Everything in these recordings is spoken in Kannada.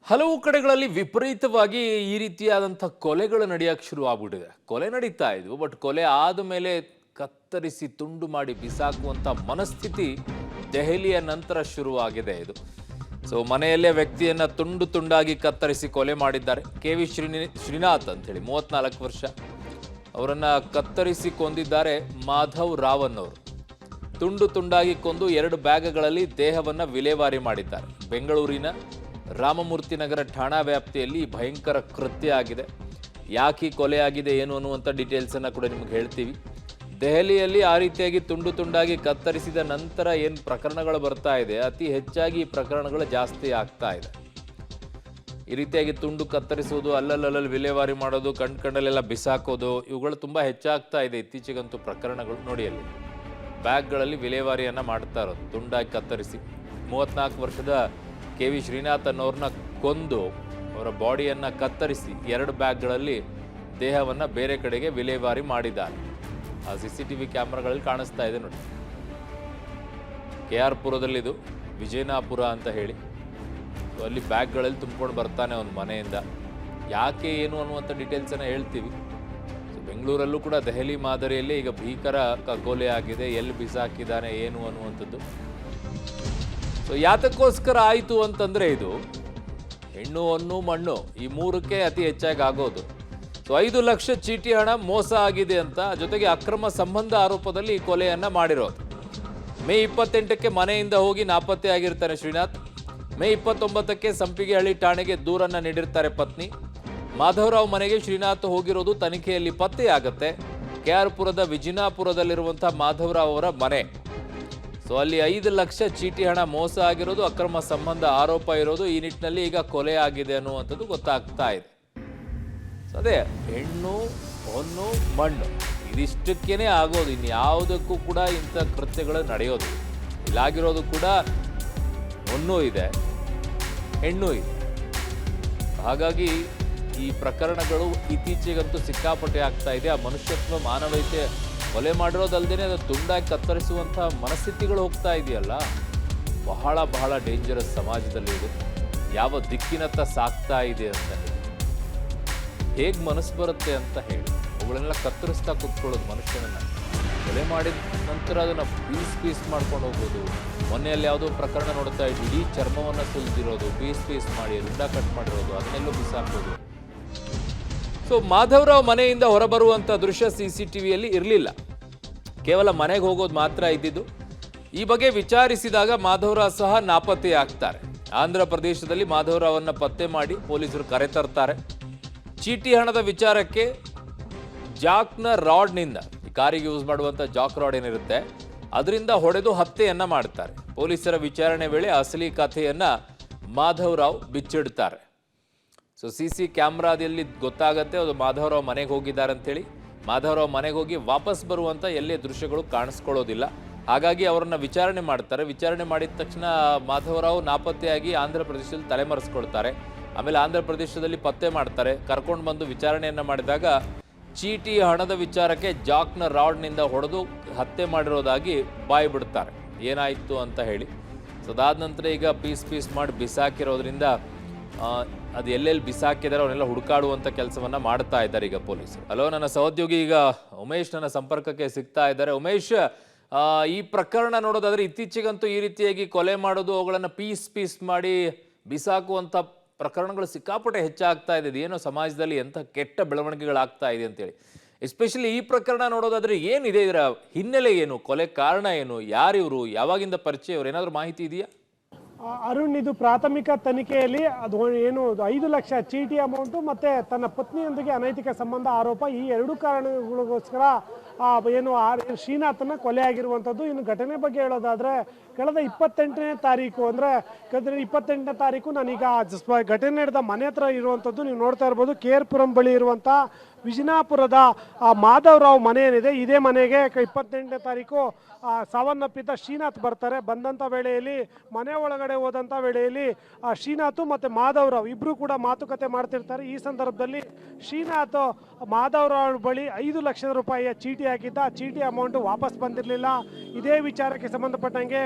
ಹಲವು ಕಡೆಗಳಲ್ಲಿ ವಿಪರೀತವಾಗಿ ಈ ರೀತಿಯಾದಂಥ ಕೊಲೆಗಳು ನಡೆಯಕ್ಕೆ ಶುರು ಆಗ್ಬಿಟ್ಟಿದೆ. ಕೊಲೆ ನಡೀತಾ ಇದ್ವು, ಬಟ್ ಕೊಲೆ ಆದ ಮೇಲೆ ಕತ್ತರಿಸಿ ತುಂಡು ಮಾಡಿ ಬಿಸಾಕುವಂಥ ಮನಸ್ಥಿತಿ ದೆಹಲಿಯ ನಂತರ ಶುರುವಾಗಿದೆ ಇದು. ಸೊ ಮನೆಯಲ್ಲೇ ವ್ಯಕ್ತಿಯನ್ನ ತುಂಡು ತುಂಡಾಗಿ ಕತ್ತರಿಸಿ ಕೊಲೆ ಮಾಡಿದ್ದಾರೆ. KV ಶ್ರೀನಾಥ್ ಅಂತೇಳಿ 34 ವರ್ಷ. ಅವರನ್ನ ಕತ್ತರಿಸಿ ಕೊಂದಿದ್ದಾರೆ ಮಾಧವ್ ರಾವನ್ ಅವರು. ತುಂಡು ತುಂಡಾಗಿ ಕೊಂದು 2 ಬ್ಯಾಗ್ಗಳಲ್ಲಿ ದೇಹವನ್ನ ವಿಲೇವಾರಿ ಮಾಡಿದ್ದಾರೆ. ಬೆಂಗಳೂರಿನ ರಾಮಮೂರ್ತಿ ನಗರ ಠಾಣಾ ವ್ಯಾಪ್ತಿಯಲ್ಲಿ ಭಯಂಕರ ಕೃತ್ಯ ಆಗಿದೆ. ಯಾಕೆ ಕೊಲೆ ಆಗಿದೆ ಏನು ಅನ್ನುವಂಥ ಡೀಟೇಲ್ಸನ್ನು ಕೂಡ ನಿಮ್ಗೆ ಹೇಳ್ತೀವಿ. ದೆಹಲಿಯಲ್ಲಿ ಆ ರೀತಿಯಾಗಿ ತುಂಡು ತುಂಡಾಗಿ ಕತ್ತರಿಸಿದ ನಂತರ ಏನು ಪ್ರಕರಣಗಳು ಬರ್ತಾ ಇದೆ, ಅತಿ ಹೆಚ್ಚಾಗಿ ಈ ಪ್ರಕರಣಗಳು ಜಾಸ್ತಿ ಆಗ್ತಾ ಇದೆ. ಈ ರೀತಿಯಾಗಿ ತುಂಡು ಕತ್ತರಿಸೋದು, ಅಲ್ಲಲ್ಲಿ ವಿಲೇವಾರಿ ಮಾಡೋದು, ಕಣ್ಣಲ್ಲೆಲ್ಲ ಬಿಸಾಕೋದು, ಇವುಗಳು ತುಂಬ ಹೆಚ್ಚಾಗ್ತಾ ಇದೆ ಇತ್ತೀಚೆಗಂತೂ ಪ್ರಕರಣಗಳು. ನೋಡಿ ಅಲ್ಲಿ ಬ್ಯಾಗ್ಗಳಲ್ಲಿ ವಿಲೇವಾರಿಯನ್ನು ಮಾಡ್ತಾ ಇರೋದು ತುಂಡಾಗಿ ಕತ್ತರಿಸಿ. 34 ವರ್ಷದ KV ಶ್ರೀನಾಥ್ ಅನ್ನೋರನ್ನ ಕೊಂದು ಅವರ ಬಾಡಿಯನ್ನು ಕತ್ತರಿಸಿ 2 ಬ್ಯಾಗ್ಗಳಲ್ಲಿ ದೇಹವನ್ನು ಬೇರೆ ಕಡೆಗೆ ವಿಲೇವಾರಿ ಮಾಡಿದ್ದಾರೆ. ಆ CCTV ಕ್ಯಾಮ್ರಾಗಳಲ್ಲಿ ಕಾಣಿಸ್ತಾ ಇದೆ ನೋಡಿ. KR ಪುರದಲ್ಲಿದು, ವಿಜಯನಾಪುರ ಅಂತ ಹೇಳಿ. ಅಲ್ಲಿ ಬ್ಯಾಗ್ಗಳಲ್ಲಿ ತುಂಬಿಕೊಂಡು ಬರ್ತಾನೆ ಒಂದು ಮನೆಯಿಂದ. ಯಾಕೆ ಏನು ಅನ್ನುವಂಥ ಡೀಟೇಲ್ಸನ್ನು ಹೇಳ್ತೀವಿ. ಸೊ ಬೆಂಗಳೂರಲ್ಲೂ ಕೂಡ ದೆಹಲಿ ಮಾದರಿಯಲ್ಲಿ ಈಗ ಭೀಕರ ಕಗ್ಗೊಲೆ ಆಗಿದೆ. ಎಲ್ಲಿ ಬಿಸಾಕಿದ್ದಾನೆ ಏನು ಅನ್ನುವಂಥದ್ದು. ಸೊ ಯಾತಕ್ಕೋಸ್ಕರ ಆಯಿತು ಅಂತಂದರೆ ಇದು ಹೆಣ್ಣು ಹೊನ್ನು ಮಣ್ಣು ಈ 3ಕ್ಕೆ ಅತಿ ಹೆಚ್ಚಾಗಿ ಆಗೋದು. ಸೊ 5 ಲಕ್ಷ ಚೀಟಿ ಹಣ ಮೋಸ ಆಗಿದೆ ಅಂತ, ಜೊತೆಗೆ ಅಕ್ರಮ ಸಂಬಂಧ ಆರೋಪದಲ್ಲಿ ಈ ಕೊಲೆಯನ್ನು ಮಾಡಿರೋದು. ಮೇ 28ಕ್ಕೆ ಮನೆಯಿಂದ ಹೋಗಿ ನಾಪತ್ತೆ ಆಗಿರ್ತಾನೆ ಶ್ರೀನಾಥ್. ಮೇ 29ಕ್ಕೆ ಸಂಪಿಗೆಹಳ್ಳಿ ಠಾಣೆಗೆ ದೂರನ್ನು ನೀಡಿರ್ತಾರೆ ಪತ್ನಿ. ಮಾಧವರಾವ್ ಮನೆಗೆ ಶ್ರೀನಾಥ್ ಹೋಗಿರೋದು ತನಿಖೆಯಲ್ಲಿ ಪತ್ತೆಯಾಗತ್ತೆ. KR ಪುರದ ವಿಜಿನಾಪುರದಲ್ಲಿರುವಂಥ ಮಾಧವರಾವ್ ಅವರ ಮನೆ. ಸೊ ಅಲ್ಲಿ 5 ಲಕ್ಷ ಚೀಟಿ ಹಣ ಮೋಸ ಆಗಿರೋದು, ಅಕ್ರಮ ಸಂಬಂಧ ಆರೋಪ ಇರೋದು, ಈ ನಿಟ್ಟಿನಲ್ಲಿ ಈಗ ಕೊಲೆ ಆಗಿದೆ ಅನ್ನುವಂಥದ್ದು ಗೊತ್ತಾಗ್ತಾ ಇದೆ. ಸೊ ಅದೇ ಹೆಣ್ಣು ಹೊನ್ನು ಮಣ್ಣು ಇದಿಷ್ಟಕ್ಕೇನೆ ಆಗೋದು, ಇನ್ಯಾವುದಕ್ಕೂ ಕೂಡ ಇಂಥ ಕೃತ್ಯಗಳು ನಡೆಯೋದು. ಇಲ್ಲಾಗಿರೋದು ಕೂಡ ಹೊನ್ನು ಇದೆ, ಹೆಣ್ಣು ಇದೆ. ಹಾಗಾಗಿ ಈ ಪ್ರಕರಣಗಳು ಇತ್ತೀಚೆಗಂತೂ ಸಿಕ್ಕಾಪಟ್ಟೆ ಆಗ್ತಾ ಇದೆ. ಆ ಮನುಷ್ಯತ್ವ ಮಾನವೀಯತೆ ಕೊಲೆ ಮಾಡಿರೋದಲ್ಲದೆ ಅದು ತುಂಡಾಗಿ ಕತ್ತರಿಸುವಂಥ ಮನಸ್ಥಿತಿಗಳು ಹೋಗ್ತಾ ಇದೆಯಲ್ಲ, ಬಹಳ ಡೇಂಜರಸ್ ಸಮಾಜದಲ್ಲಿ ಇದು. ಯಾವ ದಿಕ್ಕಿನತ್ತ ಸಾಕ್ತಾ ಇದೆ ಅಂತ ಹೇಳಿ, ಹೇಗೆ ಮನಸ್ಸು ಬರುತ್ತೆ ಅಂತ ಹೇಳಿ ಅವುಗಳನ್ನೆಲ್ಲ ಕತ್ತರಿಸ್ತಾ ಕೂತ್ಕೊಳ್ಳೋದು ಮನುಷ್ಯನನ್ನು. ಕೊಲೆ ಮಾಡಿದ ನಂತರ ಅದನ್ನು ಪೀಸ್ ಮಾಡ್ಕೊಂಡು ಹೋಗೋದು. ಮೊನ್ನೆಯಲ್ಲಿ ಯಾವುದೋ ಪ್ರಕರಣ ನೋಡ್ತಾ ಇದ್ದು, ಇಡೀ ಚರ್ಮವನ್ನು ಸುಲಿದಿರೋದು, ಪೀಸ್ ಮಾಡಿ ರುಂಡ ಕಟ್ ಮಾಡಿರೋದು, ಅದನ್ನೆಲ್ಲೋ ಬಿಸಾಕೋದು. ಸೊ ಮಾಧವರಾವ್ ಮನೆಯಿಂದ ಹೊರಬರುವಂಥ ದೃಶ್ಯ CCTVಯಲ್ಲಿ ಇರಲಿಲ್ಲ. ಕೇವಲ ಮನೆಗೆ ಹೋಗೋದು ಮಾತ್ರ ಇದ್ದಿದ್ದು. ಈ ಬಗ್ಗೆ ವಿಚಾರಿಸಿದಾಗ ಮಾಧವರಾವ್ ಸಹ ನಾಪತ್ತೆ ಆಗ್ತಾರೆ. ಆಂಧ್ರ ಪ್ರದೇಶದಲ್ಲಿ ಮಾಧವರಾವನ್ನ ಪತ್ತೆ ಮಾಡಿ ಪೊಲೀಸರು ಕರೆತರ್ತಾರೆ. ಚೀಟಿ ಹಣದ ವಿಚಾರಕ್ಕೆ ಜಾಕ್ನ ರಾಡ್ನಿಂದ, ಈ ಕಾರಿಗೆ ಯೂಸ್ ಮಾಡುವಂಥ ಜಾಕ್ ರಾಡ್ ಏನಿರುತ್ತೆ ಅದರಿಂದ ಹೊಡೆದು ಹತ್ಯೆಯನ್ನ ಮಾಡ್ತಾರೆ. ಪೊಲೀಸರ ವಿಚಾರಣೆ ವೇಳೆ ಅಸಲಿ ಕಥೆಯನ್ನ ಮಾಧವರಾವ್ ಬಿಚ್ಚಿಡ್ತಾರೆ. ಸೊ CC ಕ್ಯಾಮ್ರಾದಲ್ಲಿ ಗೊತ್ತಾಗತ್ತೆ ಅದು ಮಾಧವರಾವ್ ಮನೆಗೆ ಹೋಗಿದ್ದಾರೆ ಅಂತೇಳಿ. ಮಾಧವರಾವ್ ಮನೆಗೆ ಹೋಗಿ ವಾಪಸ್ ಬರುವಂಥ ಎಲ್ಲೇ ದೃಶ್ಯಗಳು ಕಾಣಿಸ್ಕೊಳ್ಳೋದಿಲ್ಲ. ಹಾಗಾಗಿ ಅವರನ್ನ ವಿಚಾರಣೆ ಮಾಡ್ತಾರೆ. ವಿಚಾರಣೆ ಮಾಡಿದ ತಕ್ಷಣ ಮಾಧವರಾವ್ ನಾಪತ್ತೆಯಾಗಿ ಆಂಧ್ರ ಪ್ರದೇಶದಲ್ಲಿ ತಲೆಮರೆಸ್ಕೊಳ್ತಾರೆ. ಆಮೇಲೆ ಆಂಧ್ರ ಪ್ರದೇಶದಲ್ಲಿ ಪತ್ತೆ ಮಾಡ್ತಾರೆ. ಕರ್ಕೊಂಡು ಬಂದು ವಿಚಾರಣೆಯನ್ನು ಮಾಡಿದಾಗ ಚೀಟಿ ಹಣದ ವಿಚಾರಕ್ಕೆ ಜಾಕ್ನ ರಾಡ್ನಿಂದ ಹೊಡೆದು ಹತ್ಯೆ ಮಾಡಿರೋದಾಗಿ ಬಾಯಿ ಬಿಡ್ತಾರೆ, ಏನಾಯಿತು ಅಂತ ಹೇಳಿ. ಸೊ ಅದಾದ ನಂತರ ಈಗ ಪೀಸ್ ಮಾಡಿ ಬಿಸಾಕಿರೋದ್ರಿಂದ ಅದು ಎಲ್ಲೆಲ್ಲಿ ಬಿಸಾಕಿದ್ದಾರೆ ಅವನ್ನೆಲ್ಲ ಹುಡುಕಾಡುವಂಥ ಕೆಲಸವನ್ನು ಮಾಡ್ತಾ ಇದ್ದಾರೆ ಈಗ ಪೊಲೀಸರು. ಹಲೋ, ನನ್ನ ಸಹೋದ್ಯೋಗಿ ಈಗ ಉಮೇಶ್ ನನ್ನ ಸಂಪರ್ಕಕ್ಕೆ ಸಿಗ್ತಾ ಇದ್ದಾರೆ. ಉಮೇಶ್, ಈ ಪ್ರಕರಣ ನೋಡೋದಾದ್ರೆ ಇತ್ತೀಚೆಗಂತೂ ಈ ರೀತಿಯಾಗಿ ಕೊಲೆ ಮಾಡೋದು, ಅವುಗಳನ್ನು ಪೀಸ್ ಮಾಡಿ ಬಿಸಾಕುವಂಥ ಪ್ರಕರಣಗಳು ಸಿಕ್ಕಾಪಟ್ಟೆ ಹೆಚ್ಚಾಗ್ತಾ ಇದೆ. ಏನೋ ಸಮಾಜದಲ್ಲಿ ಎಂಥ ಕೆಟ್ಟ ಬೆಳವಣಿಗೆಗಳಾಗ್ತಾ ಇದೆ ಅಂತೇಳಿ. ಎಸ್ಪೆಷಲಿ ಈ ಪ್ರಕರಣ ನೋಡೋದಾದ್ರೆ ಏನಿದೆ, ಇದರ ಹಿನ್ನೆಲೆ ಏನು, ಕೊಲೆ ಕಾರಣ ಏನು, ಯಾರಿವರು, ಯಾವಾಗಿಂದ ಪರಿಚಯ, ಇವರು ಏನಾದರೂ ಮಾಹಿತಿ ಇದೆಯಾ? ಅರುಣ್, ಇದು ಪ್ರಾಥಮಿಕ ತನಿಖೆಯಲ್ಲಿ ಅದು ಏನು 5 ಲಕ್ಷ ಚೀಟಿ ಅಮೌಂಟು ಮತ್ತು ತನ್ನ ಪತ್ನಿಯೊಂದಿಗೆ ಅನೈತಿಕ ಸಂಬಂಧ ಆರೋಪ, ಈ 2 ಕಾರಣಗಳಿಗೋಸ್ಕರ ಏನು ಶ್ರೀನಾಥನ ಕೊಲೆ ಆಗಿರುವಂಥದ್ದು. ಇನ್ನು ಘಟನೆ ಬಗ್ಗೆ ಹೇಳೋದಾದರೆ ಕಳೆದ 28ನೇ ತಾರೀಕು, ಅಂದರೆ 28ನೇ ತಾರೀಕು ನಾನೀಗ ಘಟನೆ ನಡೆದ ಮನೆ ಹತ್ರ ಇರುವಂಥದ್ದು ನೀವು ನೋಡ್ತಾ ಇರ್ಬೋದು. KR ಪುರಂ ಬಳಿ ಇರುವಂಥ ವಿಜಿನಾಪುರದ ಮಾಧವರಾವ್ ಮನೆ ಏನಿದೆ, ಇದೇ ಮನೆಗೆ 28ನೇ ತಾರೀಕು ಸಾವನ್ನಪ್ಪಿದ್ದ ಶ್ರೀನಾಥ್ ಬರ್ತಾರೆ. ಬಂದಂಥ ವೇಳೆಯಲ್ಲಿ ಮನೆ ಒಳಗಡೆ ಹೋದಂಥ ವೇಳೆಯಲ್ಲಿ ಶ್ರೀನಾಥ್ ಮತ್ತು ಮಾಧವರಾವ್ ಇಬ್ಬರು ಕೂಡ ಮಾತುಕತೆ ಮಾಡ್ತಿರ್ತಾರೆ. ಈ ಸಂದರ್ಭದಲ್ಲಿ ಶ್ರೀನಾಥ್ ಮಾಧವರಾವ್ ಬಳಿ 5 ಲಕ್ಷ ರೂಪಾಯಿಯ ಚೀಟಿ ಹಾಕಿದ್ದ, ಚೀಟಿ ಅಮೌಂಟ್ ವಾಪಸ್ ಬಂದಿರಲಿಲ್ಲ. ಇದೇ ವಿಚಾರಕ್ಕೆ ಸಂಬಂಧಪಟ್ಟಂಗೆ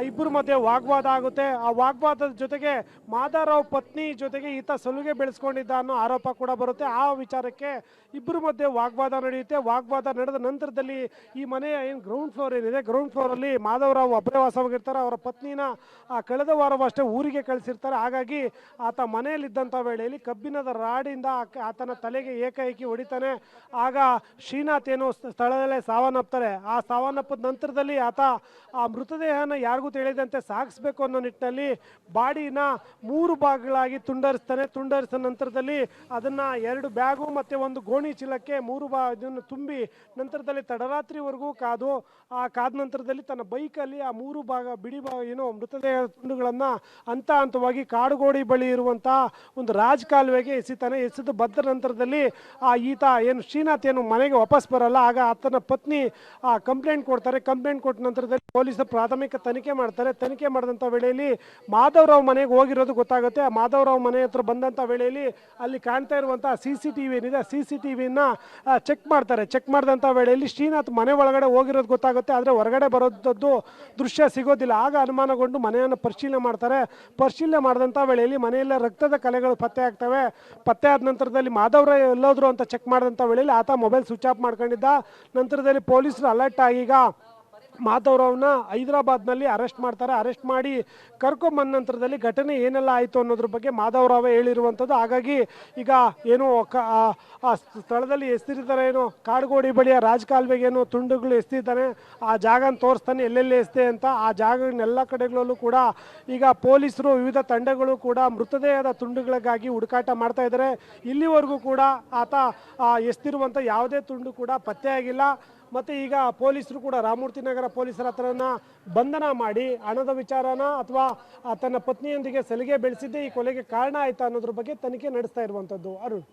ಇಬ್ಬರ ಮಧ್ಯೆ ವಾಗ್ವಾದ ಆಗುತ್ತೆ. ಆ ವಾಗ್ವಾದದ ಜೊತೆಗೆ ಮಾಧವರಾವ್ ಪತ್ನಿ ಜೊತೆಗೆ ಈತ ಸಲುಗೆ ಬೆಳೆಸ್ಕೊಂಡಿದ್ದ ಅನ್ನೋ ಆರೋಪ ಕೂಡ ಬರುತ್ತೆ. ಆ ವಿಚಾರಕ್ಕೆ ಇಬ್ಬರ ಮಧ್ಯೆ ವಾಗ್ವಾದ ನಡೆಯುತ್ತೆ. ವಾಗ್ವಾದ ನಡೆದ ನಂತರದಲ್ಲಿ ಈ ಮನೆಯ ಏನು ಗ್ರೌಂಡ್ ಫ್ಲೋರ್ ಏನಿದೆ, ಗ್ರೌಂಡ್ ಫ್ಲೋರಲ್ಲಿ ಮಾಧವರಾವ್ ಒಬ್ಬರೇ ವಾಸವಾಗಿರ್ತಾರೆ. ಅವರ ಪತ್ನಿನ ಕಳೆದ ವಾರವಷ್ಟೇ ಊರಿಗೆ ಕಳಿಸಿರ್ತಾರೆ. ಹಾಗಾಗಿ ಆತ ಮನೆಯಲ್ಲಿದ್ದಂಥ ವೇಳೆಯಲ್ಲಿ ಕಬ್ಬಿಣದ ರಾಡಿಂದ ಆತನ ತಲೆಗೆ ಏಕಾಏಕಿ ಹೊಡಿತಾನೆ. ಆಗ ಶ್ರೀನಾಥ್ ಏನು ಸ್ಥಳದಲ್ಲೇ ಸಾವನ್ನಪ್ತಾರೆ. ಆ ಸಾವನ್ನಪ್ಪದ ನಂತರದಲ್ಲಿ ಆತ ಆ ಮೃತದೇಹನ ಯಾರಿಗೂ ತಿಳಿದಂತೆ ಸಾಗಿಸ್ಬೇಕು ಅನ್ನೋ ನಿಟ್ಟಿನಲ್ಲಿ ಬಾಡಿನ 3 ಭಾಗಗಳಾಗಿ ತುಂಡರಿಸ್ತಾನೆ. ತುಂಡರಿಸಿದ ನಂತರದಲ್ಲಿ ಅದನ್ನು 2 ಬ್ಯಾಗು ಮತ್ತು ಒಂದು ಗೋಣಿ ಚೀಲಕ್ಕೆ 3 ಇದನ್ನು ತುಂಬಿ ನಂತರದಲ್ಲಿ ತಡರಾತ್ರಿವರೆಗೂ ಕಾದ ನಂತರದಲ್ಲಿ ತನ್ನ ಬೈಕಲ್ಲಿ ಆ 3 ಭಾಗ ಬಿಡಿ ಏನು ಮೃತದೇಹದ ತುಂಡುಗಳನ್ನು ಹಂತವಾಗಿ ಕಾಡುಗೋಡಿ ಬಳಿ ಇರುವಂಥ ಒಂದು ಕಾಲುವೆಗೆ ಎಸಿತಾನೆ. ಎಸೆದು ಬದ್ದ ನಂತರದಲ್ಲಿ ಈತ ಏನು ಶ್ರೀನಾಥ್ ಏನು ಮನೆಗೆ ವಾಪಸ್ ಬರಲ್ಲ. ಆಗ ಆತನ ಪತ್ನಿ ಕಂಪ್ಲೇಂಟ್ ಕೊಡ್ತಾರೆ. ಕಂಪ್ಲೇಂಟ್ ಕೊಟ್ಟ ನಂತರದಲ್ಲಿ ಪೊಲೀಸರು ಪ್ರಾಥಮಿಕ ತನಿಖೆ ಮಾಡ್ತಾರೆ. ತನಿಖೆ ಮಾಡಿದಂಥ ವೇಳೆಯಲ್ಲಿ ಮಾಧವರಾವ್ ಮನೆಗೆ ಹೋಗಿರೋದು ಗೊತ್ತಾಗುತ್ತೆ. ಆ ಮಾಧವರಾವ್ ಮನೆ ಹತ್ರ ಬಂದಂಥ ವೇಳೆಯಲ್ಲಿ ಅಲ್ಲಿ ಕಾಣ್ತಾ ಇರುವಂಥ CCTV ಏನಿದೆ, CCTVನ ಚೆಕ್ ಮಾಡ್ತಾರೆ. ಚೆಕ್ ಮಾಡಿದಂಥ ವೇಳೆಯಲ್ಲಿ ಶ್ರೀನಾಥ್ ಮನೆ ಒಳಗಡೆ ಹೋಗಿರೋದು ಗೊತ್ತಾಗುತ್ತೆ. ಆದರೆ ಹೊರಗಡೆ ಬರೋದದ್ದು ದೃಶ್ಯ ಸಿಗೋದಿಲ್ಲ. ಆಗ ಅನುಮಾನಗೊಂಡು ಮನೆಯನ್ನು ಪರಿಶೀಲನೆ ಮಾಡ್ತಾರೆ. ಪರಿಶೀಲನೆ ಮಾಡಿದಂಥ ವೇಳೆಯಲ್ಲಿ ಮನೆಯಲ್ಲೇ ರಕ್ತದ ಕಲೆಗಳು ಪತ್ತೆ ಆಗ್ತವೆ. ಪತ್ತೆ ಆದ ನಂತರದಲ್ಲಿ ಮಾಧವರಾವ್ ಎಲ್ಲೋದ್ರು ಅಂತ ಚೆಕ್ ಮಾಡಿದಂಥ ವೇಳೆಯಲ್ಲಿ ಆತ ಮೊಬೈಲ್ ಸ್ವಿಚ್ ಆಫ್ ಮಾಡ್ಕೊಂಡಿದ್ದ. ನಂತರದಲ್ಲಿ ಪೊಲೀಸರು ಅಲರ್ಟ್ ಆಗೀಗ ಮಾಧವರಾವ್ನ ಹೈದರಾಬಾದ್ನಲ್ಲಿ ಅರೆಸ್ಟ್ ಮಾಡ್ತಾರೆ. ಅರೆಸ್ಟ್ ಮಾಡಿ ಕರ್ಕೊಂಬಂದ ನಂತರದಲ್ಲಿ ಘಟನೆ ಏನೆಲ್ಲ ಆಯಿತು ಅನ್ನೋದ್ರ ಬಗ್ಗೆ ಮಾಧವರಾವೇ ಹೇಳಿರುವಂಥದ್ದು. ಹಾಗಾಗಿ ಈಗ ಏನು ಆ ಸ್ಥಳದಲ್ಲಿ ಎಸ್ತಿರ್ತಾರೆ, ಏನು ಕಾಡುಗೋಡಿ ಬಳಿಯ ಕಾಲುವೆಗೆ ಏನು ತುಂಡುಗಳು ಎಸ್ತಿದ್ದಾನೆ, ಆ ಜಾಗನ ತೋರಿಸ್ತಾನೆ ಎಲ್ಲೆಲ್ಲಿ ಎಸ್ತೆ ಅಂತ. ಆ ಜಾಗನೆಲ್ಲ ಕಡೆಗಳಲ್ಲೂ ಕೂಡ ಈಗ ಪೊಲೀಸರು ವಿವಿಧ ತಂಡಗಳು ಕೂಡ ಮೃತದೇಹದ ತುಂಡುಗಳಿಗಾಗಿ ಹುಡುಕಾಟ ಮಾಡ್ತಾ ಇದ್ದಾರೆ. ಇಲ್ಲಿವರೆಗೂ ಕೂಡ ಆತ ಎಸ್ತಿರುವಂಥ ಯಾವುದೇ ತುಂಡು ಕೂಡ ಪತ್ತೆಯಾಗಿಲ್ಲ. ಮತ್ತು ಈಗ ಪೊಲೀಸರು ಕೂಡ ರಾಮಮೂರ್ತಿ ನಗರ ಪೊಲೀಸರ ಹತ್ರನ ಬಂಧನ ಮಾಡಿ ಹಣದ ವಿಚಾರನ ಅಥವಾ ತನ್ನ ಪತ್ನಿಯೊಂದಿಗೆ ಸಲಿಗೆ ಬೆಳೆಸಿದ್ದೇ ಈ ಕೊಲೆಗೆ ಕಾರಣ ಆಯಿತಾ ಅನ್ನೋದ್ರ ಬಗ್ಗೆ ತನಿಖೆ ನಡೆಸ್ತಾ ಇರುವಂಥದ್ದು. ಅರುಣ್.